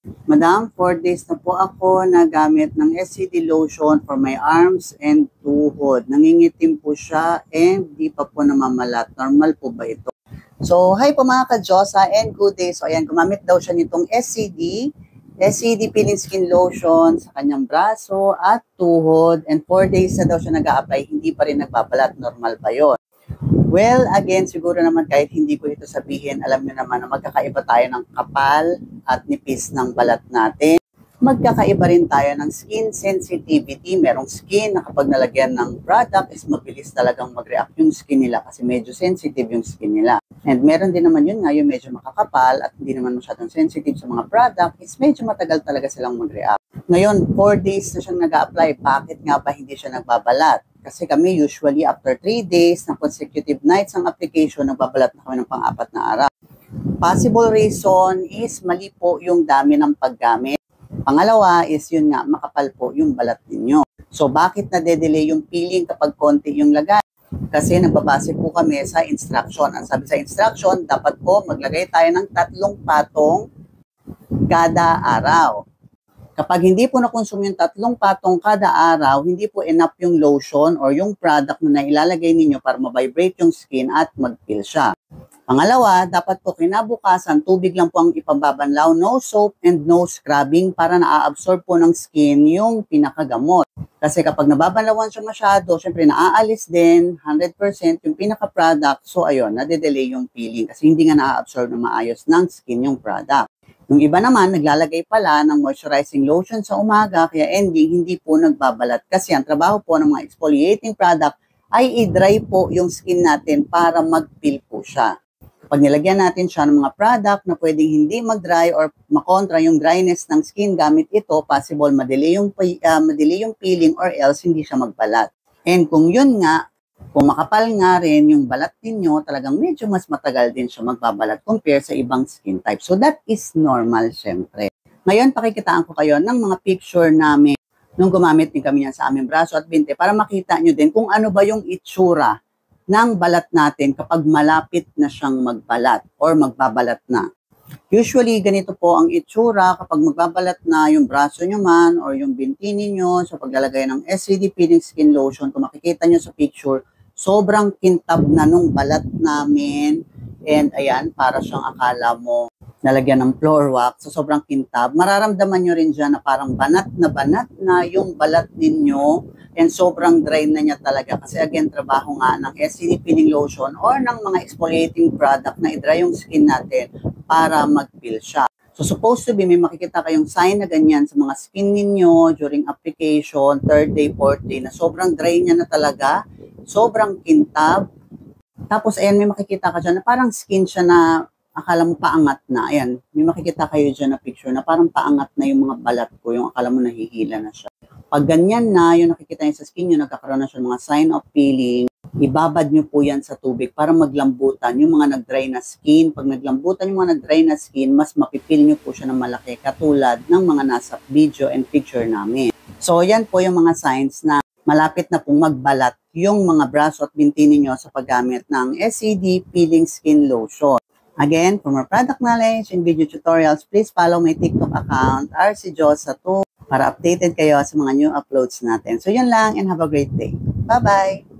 Madam, 4 days na po ako nagamit ng SCD lotion for my arms and tuhod. Nangingitim po siya and di pa po namamalat. Normal po ba ito? So, hi po mga ka-Diyosa and good day. So, ayan, gumamit daw siya nitong SCD Peeling Skin Lotion sa kanyang braso at tuhod. And 4 days na daw siya nag-a-apply, hindi pa rin nagbabalat. Normal ba yun? Well, again, siguro naman kahit hindi ko ito sabihin, alam niyo naman na magkakaiba tayo ng kapal at nipis ng balat natin. Magkakaiba rin tayo ng skin sensitivity. Merong skin na kapag nalagyan ng product is mabilis talagang mag-react yung skin nila kasi medyo sensitive yung skin nila. And meron din naman yun nga yung medyo makakapal at hindi naman masyadong sensitive sa mga product is medyo matagal talaga silang mag-react. Ngayon, 4 days na siyang nag-a-apply. Bakit nga ba hindi siya nagbabalat? Kasi kami usually after 3 days ng consecutive nights ng application, nagbabalat na kami ng pang-4 na araw. Possible reason is mali po yung dami ng paggamit. Pangalawa is yun nga, makapal po yung balat ninyo. So bakit nade-delay yung peeling kapag konti yung lagay? Kasi nagbabase po kami sa instruction. Ang sabi sa instruction, dapat po maglagay tayo ng 3 patong kada araw. Kapag hindi po na-consume yung 3 patong kada araw, hindi po enough yung lotion or yung product na nailalagay ninyo para ma-vibrate yung skin at mag-peel siya. Pangalawa, dapat po kinabukasan, tubig lang po ang ipababanlaw, no soap and no scrubbing para na-absorb po ng skin yung pinakagamot. Kasi kapag nababanlawan siya masyado, syempre naaalis din 100% yung pinaka-product. So ayun, nade-delay yung peeling kasi hindi nga na-absorb na maayos ng skin yung product. Yung iba naman, naglalagay pala ng moisturizing lotion sa umaga, kaya ending, hindi po nagbabalat. Kasi ang trabaho po ng mga exfoliating product ay i-dry po yung skin natin para mag-peel po siya. Pag nilagyan natin siya ng mga product na pwedeng hindi mag-dry or makontra yung dryness ng skin gamit ito, possible madelay yung peeling or else hindi siya magbalat. And kung yun nga, kung makapal nga rin yung balat ninyo, talagang medyo mas matagal din siya magbabalat compare sa ibang skin type. So that is normal syempre. Ngayon, pakikitaan ko kayo ng mga picture namin nung gumamit din kami yan sa aming braso at binte para makita nyo din kung ano ba yung itsura ng balat natin kapag malapit na siyang magbalat or magbabalat na. Usually, ganito po ang itsura kapag magbabalat na yung braso nyo man or yung binti ninyo sa paglalagay ng SCD Peeling Skin Lotion. Kung makikita nyo sa picture, sobrang kintab na nung balat namin. And ayan, para siyang akala mo nalagyan ng floor wax. So sobrang kintab. Mararamdaman nyo rin dyan na parang banat na yung balat ninyo. And sobrang dry na niya talaga. Kasi again, trabaho nga ng SCD Peeling Lotion or ng mga exfoliating product na i-dry yung skin natin para mag-peel siya. So supposed to be, may makikita kayong sign na ganyan sa mga skin ninyo during application, 3rd day, 4th day, na sobrang dry niya na talaga, sobrang kintab. Tapos ayan, may makikita ka dyan na parang skin siya na akala mo paangat na. Ayan, may makikita kayo dyan na picture na parang paangat na yung mga balat ko, yung akala mo nahihila na siya. Pag ganyan na, yung nakikita niyo sa skin nyo, nagkakaroon na siya ng mga sign of peeling, ibabad nyo po yan sa tubig para maglambutan yung mga nag-dry na skin. Pag naglambutan yung mga nag-dry na skin, mas mapipil nyo po siya ng malaki katulad ng mga nasa video and picture namin. So, yan po yung mga signs na malapit na pong magbalat yung mga braso at binti ninyo sa paggamit ng SCD Peeling Skin Lotion. Again, for more product knowledge and video tutorials, please follow my TikTok account, RCDiyosa2, para updated kayo sa mga new uploads natin. So, yun lang and have a great day. Bye-bye!